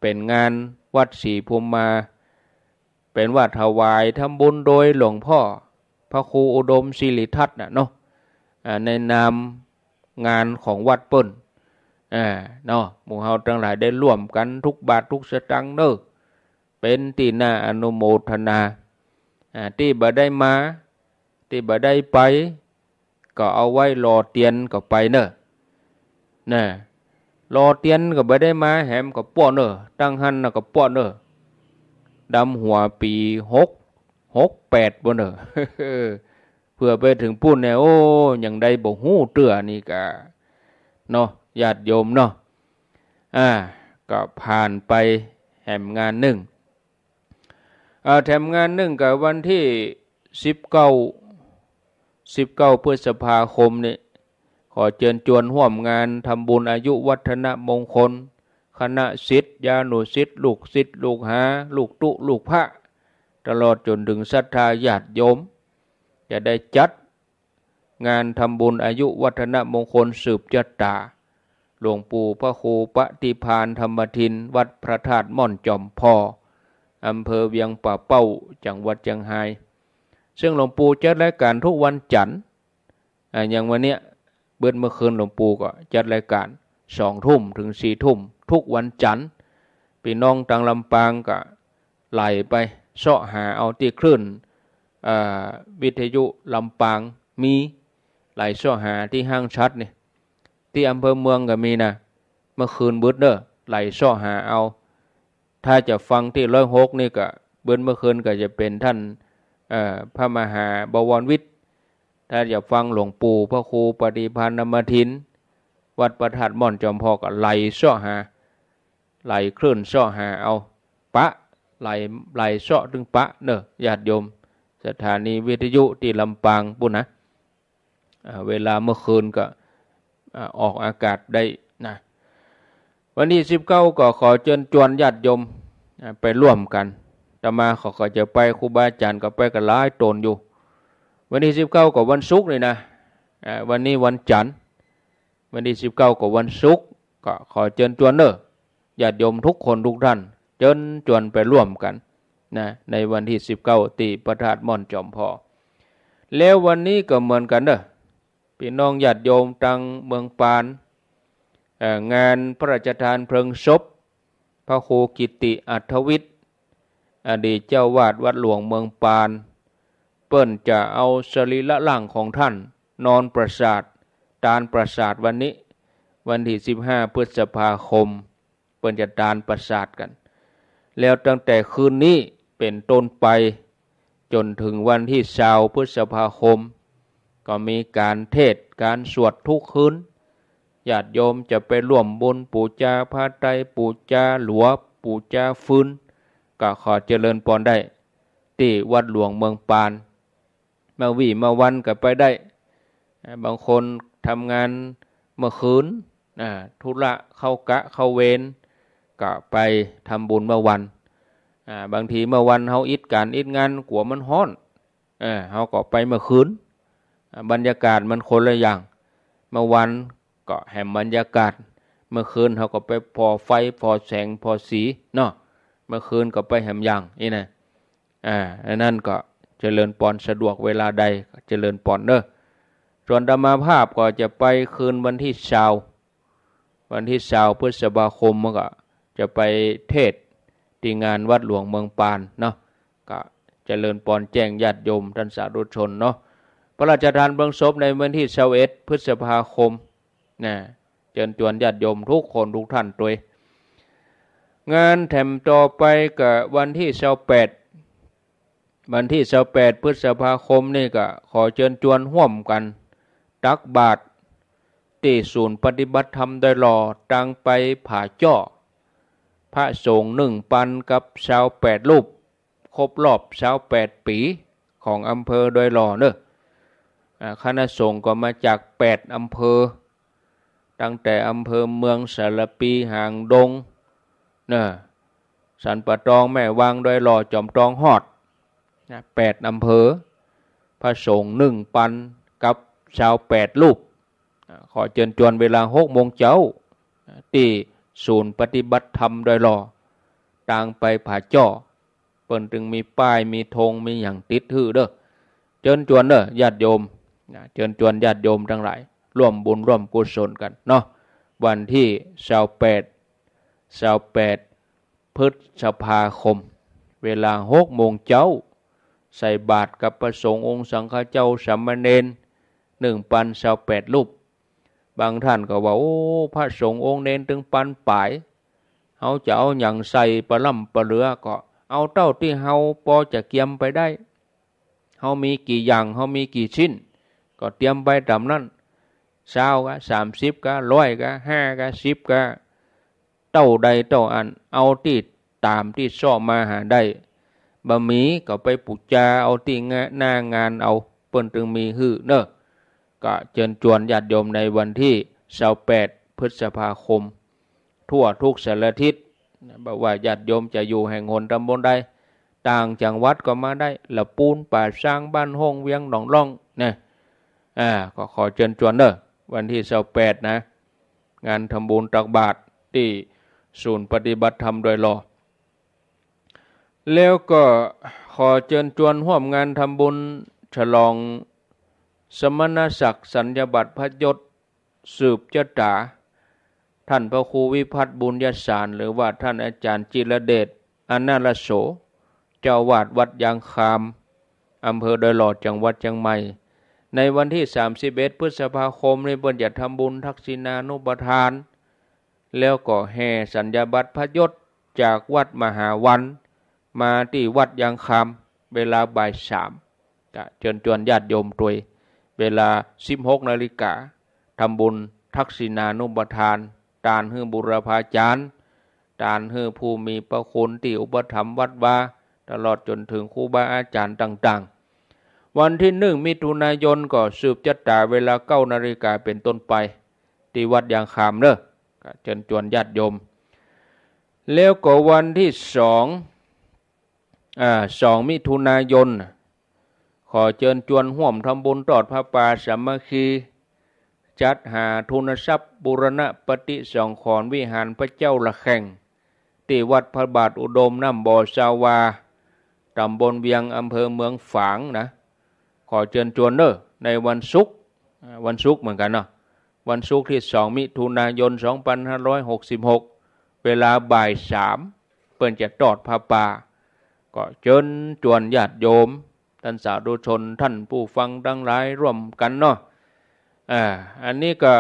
Speaker 1: เป็นงานวัดศรีภูมิมาเป็นวัดถวายทำบุญโดยหลวงพ่อพระครูอุดมศิริทัตน์เนาะในนามงานของวัดเปิ้นเนาะหมู่เฮาทั้งหลายได้ร่วมกันทุกบาททุกสตางค์เด้อเป็นที่น่าอนุโมทนาที่บ่ได้มาที่บ่ได้ไปก็เอาไว้รอเตียนก็ไปเนอะน่ะรอเตียนก็บ่ได้มาแหมก็ป้อเนอะตั้งหันน่ะก็ป้อเนอะดำหัวปี68บ่เนอะ เพื่อไปถึงปุ้นเนี่ยยังได้บ่ฮู้เตื้อนี่ก็เนาะญาติโยมเนาะก็ผ่านไปแหมงานหนึ่งแถมงานหนึ่งกับวันที่19พฤษภาคมนี่ขอเชิญชวนร่วมงานทำบุญอายุวัฒนมงคลคณะศิษยานุศิษย์ลูกศิษย์ลูกหาลูกตุลูกพระตลอดจนถึงศรัทธาญาติโยมจะได้จัดงานทำบุญอายุวัฒนมงคลสืบชะตาหลวงปู่พระครูปฏิภาณธรรมทินวัดพระธาตุม่อนจอมพออำเภอเวียงป่าเป้าจังหวัดเชียงรายซึ่งหลวงปู่จัดรายการทุกวันจันทร์อย่างวันเนี้ยเมื่อคืนหลวงปู่ก็จัดรายการ20 ทุ่มถึง4 ทุ่มทุกวันจันทร์พี่น้องทางลำปางก็ไหลไปเสาะหาเอาที่คลื่นวิทยุลำปางมีไหลเสาะหาที่ห้างชัดนี่ที่อำเภอเมืองก็มีนะเมื่อคืนบึดเด้อไหลเสาะหาเอาถ้าจะฟังที่106นี่ก็เมื่อคืนก็จะเป็นท่านพระมหาบวรวิทย์ถ้าจะฟังหลวงปู่พระครูปฏิภาณธรรมทินวัดพระธาตุม่อนจอมพอก็ไหลเสาะหาไหลคลื่นเสาะหาเอาปะไหลเสาะถึงปะเนอะญาติโยมสถานีวิทยุที่ลำปางปุ่นนะเวลาเมื่อคืนก็ออกอากาศได้นะวันที่19ก็ขอเชิญชวนญาติโยมไปร่วมกันอาตมาเขาก็จะไปครูบาอาจารย์ก็ไปกันหลายตนอยู่วันที่19ก็วันศุกร์นี่นะวันนี้วันจันทร์วันที่19ก็วันศุกร์ก็ขอเชิญชวนเด้อญาติโยมทุกคนทุกท่านเชิญชวนไปร่วมกันนะในวันที่19ที่พระธาตุม่อนจอมพอแล้ววันนี้ก็เหมือนกันเด้อพี่น้องญาติโยมทางเมืองปานงานพระราชทานเพลิงศพพระครูกิติอัธวิทย์อดีตเจ้าวาดวัดหลวงเมืองปานเปิ้นจะเอาสรีระร่างของท่านนอนปราสาทตานปราสาทวันนี้วันที่15พฤษภาคมเปิ้นจะตานปราสาทกันแล้วตั้งแต่คืนนี้เป็นต้นไปจนถึงวันที่20พฤษภาคมก็มีการเทศน์การสวดทุกคืนญาติโยมจะไปร่วมบุญปูจาผ้าไตรปูจาหลวงปูจาฟื้นก็ขอเจริญพรได้ที่วัดหลวงเมืองปาน มาวี่มาวันก็ไปได้บางคนทำงานเมื่อคืนธุระเข้ากะเข้าเวรก็ไปทำบุญเมื่อวันบางทีเมื่อวันเฮาอิดการอิดงานกลัวมันฮ้อนเฮาก็ไปเมื่อคืนบรรยากาศมันคนละอย่างเมื่อวันก็แห่งบรรยากาศเมื่อคืนเฮาก็ไปพอไฟพอแสงพอสีเนาะเมื่อคืนก็ไปแห่งอย่างนี่นะนั่นก็เจริญปอนสะดวกเวลาใดเจริญปอนเด้อส่วนธรรมภาพก็จะไปคืนวันที่20พฤษภาคมมันก็จะไปเทศที่งานวัดหลวงเมืองปานเนาะก็เจริญปอนแจ้งญาติโยมท่านสาธุชนเนาะพระราชทานเพลิงศพในวันที่21พฤษภาคมเชิญชวนญาติโยมทุกคนทุกท่านด้วยงานแถมต่อไปก็วันที่28พฤษภาคมนี่ก็ขอเชิญชวนร่วมกันตักบาตรที่ศูนย์ปฏิบัติธรรมดอยหล่อตั้งไปผาจ้อพระสงฆ์1,000กับ28รูปครบรอบ28ปีของอำเภอดอยหล่อเนอะคณะสงฆ์ก็มาจาก8อำเภอตั้งแต่อำเภอเมืองสารปีหางดงสันปะตองแม่วางดอยหล่อจอมตองฮอด8อำเภอพระสงฆ์1,000กับ28รูปขอเชิญชวนเวลา6 โมงเช้าที่ศูนย์ปฏิบัติธรรมดอยหล่อต่างไปผาจ้อเปิ้นจึงมีป้ายมีธงมีอย่างติดหื้อเด้อเชิญชวนเด้อญาติโยมเชิญชวนญาติโยมทั้งหลายร่วมบุญร่วมกุศลกันเนาะวันที่28พฤษภาคมเวลา6 โมงเช้าใส่บาตรกับพระสงฆ์องค์สังฆเจ้าสามเณร1,028รูปบางท่านก็ว่าโอ้พระสงฆ์องค์เนรถึง1,000ป่ายเฮาจะเอาหยังใส่ปะล่ำปะเหลือก็เอาเต้าที่เฮาพอจะเกียมไปได้เฮามีกี่อย่างเฮามีกี่ชิ้นก็เตรียมไปตามนั้น20ก็30ก็100ก็5ก็10ก็เต้าใดเต้าอันเอาที่ตามที่ชอบมาหาได้บะหมี่ก็ไปปูจาเอาที่หน้างานเอาเปิ้นจึงมีหื้อเนอะก็เชิญชวนญาติโยมในวันที่28พฤษภาคมทั่วทุกสารทิศบอกว่าญาติโยมจะอยู่แห่งหนตำบลใดต่างจังหวัดก็มาได้ละปูนป่าสร้างบ้านห้องเวียงหนองร่องก็ขอเชิญชวนเด้อวันที่28นะงานทำบุญตักบาตรที่ศูนย์ปฏิบัติธรรมโดยหล่อแล้วก็ขอเชิญชวนร่วมงานทำบุญฉลองสมณศักดิ์สัญญบัตรพระยศสืบชะตาท่านพระครูวิพัฒน์บุญยสารหรือว่าท่านอาจารย์จิรเดชอนาลโสเจ้าวาดวัดยางคามอำเภอดอยหล่อจังหวัดเชียงใหม่ในวันที่31พฤษภาคมนี้เพิ่นจะทำบุญทักษิณานุปทานแล้วก็แห่สัญญบัตรพระยศจากวัดมหาวันมาที่วัดยางคามเวลาบ่าย3ก็เชิญชวนญาติโยมด้วยเวลา 16 นาฬิกาทำบุญทักษิณานุปทานตานฮือบุรพาจารย์ตานฮือผู้มีพระคุณที่อุปถัมภ์วัดวาตลอดจนถึงครูบาอาจารย์ต่างๆวันที่1 มิถุนายนก็สืบชะตาเวลา 9 นาฬิกาเป็นต้นไปที่วัดยางคามเด้อก็เชิญชวนญาติโยมแล้วก็วันที่2 มิถุนายนขอเชิญชวนร่วมทำบุญทอดผ้าป่าสามัคคีจัดหาทุนทรัพย์บูรณะปฏิสังขรณ์วิหารพระเจ้าละแข่งที่วัดพระบาทอุดมน้ำบ่อสาวาตำบลเวียงอำเภอเมืองฝางนะขอเชิญชวนเด้อในวันศุกร์เหมือนกันเนาะวันศุกร์ที่2 มิถุนายน 2566เวลาบ่าย3เปิ้นจะทอดผ้าป่าก็เชิญชวนญาติโยมท่านสาธุชนท่านผู้ฟังทั้งหลายร่วมกันเนาะอันนี้ก็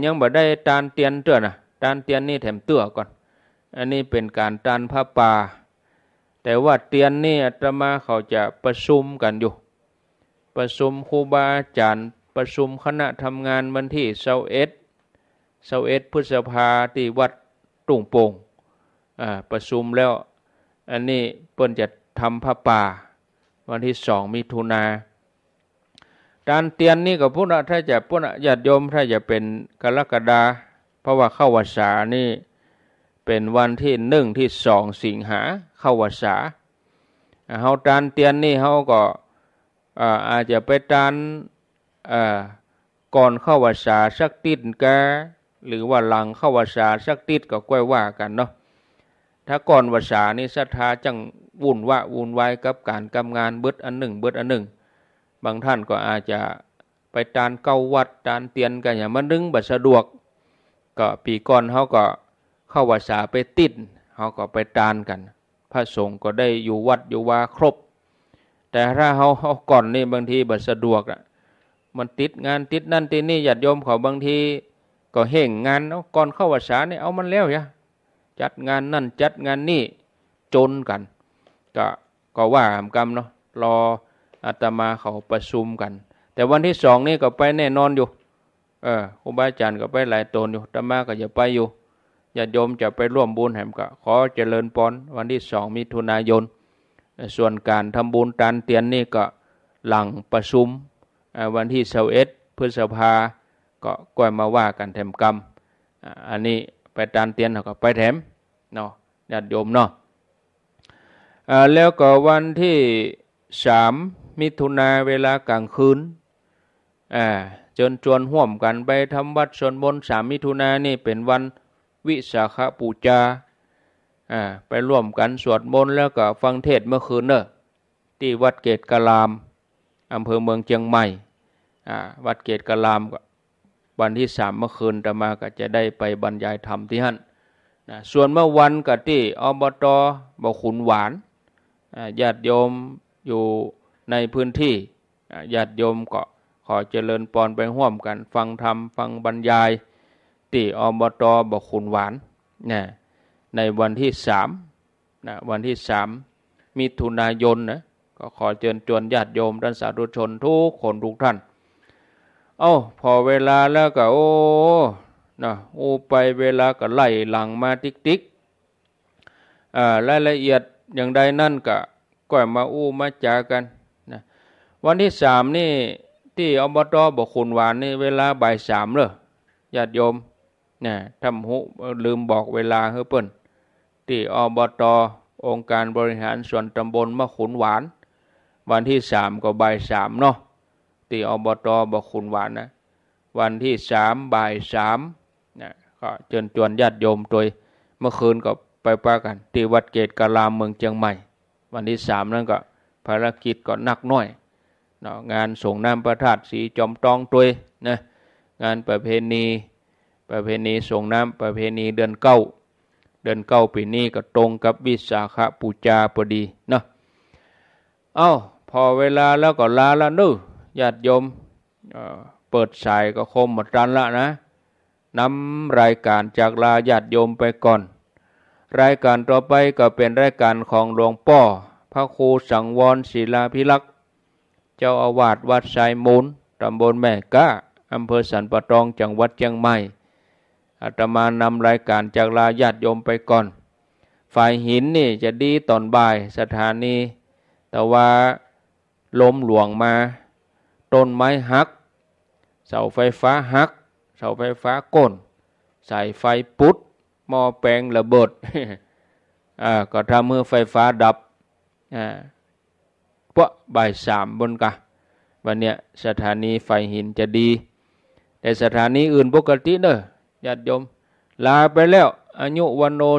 Speaker 1: ยังบ่ได้ตานเตียนเตื้อนะตานเตียนนี่แถมเตื้อก่อนอันนี้เป็นการตานผ้าป่าแต่ว่าเตียนนี่อาตมาเขาจะประชุมกันอยู่ประชุมครูบาอาจารย์ประชุมคณะทำงานวันที่21พฤษภาที่วัดตุ่งโป่งประชุมแล้วอันนี้เปิ้นจะทำผ้าป่าวันที่2 มิถุนา จานเตียนนี่ก็พูดนะถ้าจะพูดนะญาติโยมถ้าจะเป็นกรกฎาเพราะว่าเข้าพรรษานี่เป็นวันที่1ที่2 สิงหาเข้าพรรษาเฮาจานเตียนนี่เฮาก็อาจจะไปจานก่อนเข้าพรรษาสักติดกะหรือว่าหลังเข้าพรรษาสักติดก็ค่อยว่ากันเนาะถ้าก่อนพรรษานี่ศรัทธาจังวุ่นวายกับการกำงานเบิดอันหนึ่งบางท่านก็อาจจะไปจานเก้าวัดจานเตียนกันอย่างมันนึงบ่สะดวกก็ปีก่อนเฮาก็เข้าพรรษาไปติดเฮาก็ไปจานกันพระสงฆ์ก็ได้อยู่วัดอยู่วาครบแต่ถ้าเฮาก่อนนี่บางทีบ่สะดวกอ่ะมันติดงานติดนั่นติดนี่ญาติโยมเขาบางทีก็เห่งงานเนาะก่อนเข้าพรรษานี่เอามันแล้วยะจัดงานนั่นจัดงานนี่จนกันก็ว่าหามกรรมเนาะรออาตมาเขาประชุมกันแต่วันที่2นี่ก็ไปแน่นอนอยู่ครูบาอาจารย์ก็ไปหลายตนอยู่อาตมาก็จะไปอยู่ญาติโยมจะไปร่วมบุญแห่งก็ขอเจริญพรวันที่2 มิถุนายนส่วนการทำบุญจานเตียนนี่ก็หลังประชุมวันที่21 พฤษภาก็ก้อยมาว่ากันแถมกรรมอันนี้ไปจานเตียนเขาก็ไปแถมเนาะญาติโยมเนาะแล้วก็วันที่3 มิถุนาเวลากลางคืนเชิญชวนร่วมกันไปทำวัดสวดมนต์3 มิถุนานี่เป็นวันวิสาขบูชาไปร่วมกันสวดมนต์แล้วก็ฟังเทศน์เมื่อคืนเนอะที่วัดเกตกะลามอำเภอเมืองเชียงใหม่วัดเกตกะลามก็วันที่3เมื่อคืนอาตมาก็จะได้ไปบรรยายธรรมที่นั่นส่วนเมื่อวันก็ที่อบต.บ่อขุนหวานญาติโยมอยู่ในพื้นที่ญาติโยมก็ขอเจริญพรไปร่วมกันฟังธรรมฟังบรรยายที่อบต.บ่อขุนหวานในวันที่3วันที่3 มิถุนายนนะก็ขอเชิญชวนญาติโยมท่านสาธุชนทุกคนทุกท่านพอเวลาแล้วก็ไปเวลาก็ไล่หลังมาติ๊กรายละเอียดอย่างใดนั่นก็มามาจากันนะวันที่3นี่ที่อบต.บ่อขุนหวานนี่เวลาบ่าย3เลยญาติโยมทำหูลืมบอกเวลาเฮ้เปิ้นที่อบต.องค์การบริหารส่วนตำบลมะขุนหวานวันที่3ก็บ่าย3เนาะที่อบต.บ่อขุนหวานนะวันที่3บ่าย3ก็เชิญชวนญาติโยมโดยเมื่อคืนก็ไปปากันที่วัดเกตกะลามเมืองเชียงใหม่วันที่3นั้นก็ภารกิจก็หนักน้อยงานส่งน้ำพระธาตุสีจอมตองตัวยนะงานประเพณีส่งน้ำประเพณีเดือน9ปีนี้ก็ตรงกับวิสาขบูชาพอดีเนาะพอเวลาแล้วก็ลาละนึญาติโยมเปิดสายก็คมหมดรันละนะนำรายการจากลาญาติโยมไปก่อนรายการต่อไปก็เป็นรายการของหลวงพ่อพระครูสังวรศิลาภิลักษ์เจ้าอาวาสวัดไซมูลตำบลแม่กะอำเภอสันปะตองจังหวัดเชียงใหม่อาตมานำรายการจากลาญาติโยมไปก่อนฝ่ายหินนี่จะดีตอนบ่ายสถานีแต่ว่าลมหลวงมาต้นไม้หักเสาไฟฟ้าหักเสาไฟฟ้าก้นสายไฟปุดหม้อแปลงระเบิด ก็ทำให้ไฟฟ้าดับเพราะบ่าย3บนกะวันเนี้ยสถานีไฟหินจะดีแต่สถานีอื่นปกติเด้อญาติโยมลาไปแล้วอายุวันโน